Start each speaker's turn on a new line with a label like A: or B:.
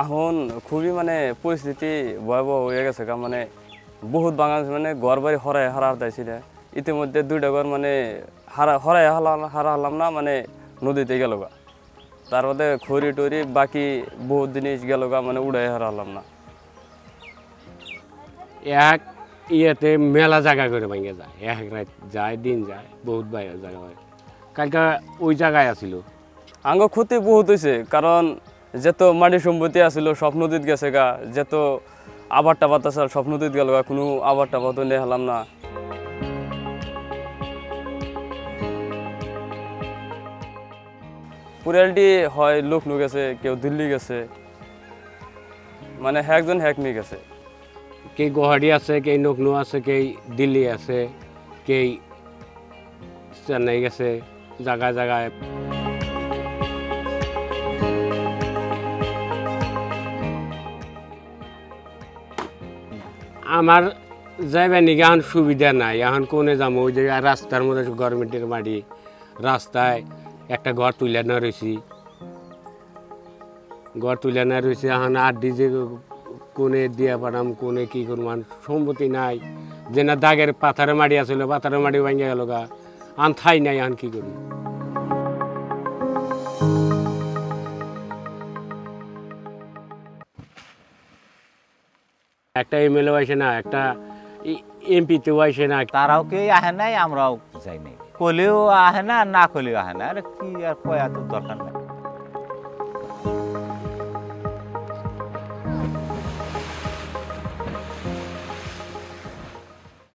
A: এখন খুবই মানে পরিস্থিতি ভয়াবহ হয়ে গেছে মানে বহুত বাঙালি মানে ঘর বাড়ি হারার দাইছিল ইতিমধ্যে 2টা ঘর মানে হারা হলাম না মানে নদীতে গেল গা তার মধ্যে খড়ি টরি বাকি বহুত জিনিস গেল গা মানে উড়াই হারা হলাম না
B: এক ইয়েতে মেলা জায়গা করে ভেঙে যায় এক রাত যায় দিন যায় বহুত জায়গা হয় কালকে ওই জায়গায় আসিল
A: আঙ্গ ক্ষতি বহুত হয়েছে কারণ যেত মাটি সম্পত্তি আসিল সব নদীত গেছে গা যেত আবার টাবাত আছে সব নদীত গেল গা কোনো আবার টাবাতও নিয়ে হলাম না পুরালটি হয় লখনৌ গেছে কেউ দিল্লি গেছে মানে একজন নিয়ে গেছে
B: কে গুয়াহাটি আছে কে লখনৌ আছে কে দিল্লি আছে কে চেন্নাই গেছে জায়গায় জায়গায় আমার যাইবার নাকি এখন সুবিধা নাই এখন কোনে যাবো ওই যে রাস্তার মধ্যে গভর্নমেন্টের বাড়ি রাস্তায় একটা ঘর তুলে না রয়েছি ঘর তুলে না রয়েছে এখন আর ডিজে কোনে দিয়া পারাম কোনে কি করবাম সম্মতি নাই যে না দাগের পাথারে মাটি আসলে পাথারে মাটি ভাঙে গেল গা আন থাই নাই এখন কি করি একটা এমএলএ আসে না একটা এমপিতেও আসে না
C: তারাও কেউ আহে নাই আমরাও যাই নাই কলেও আহে না না কলেও আহে না আরে কি আর কয়া তো দরকার নাই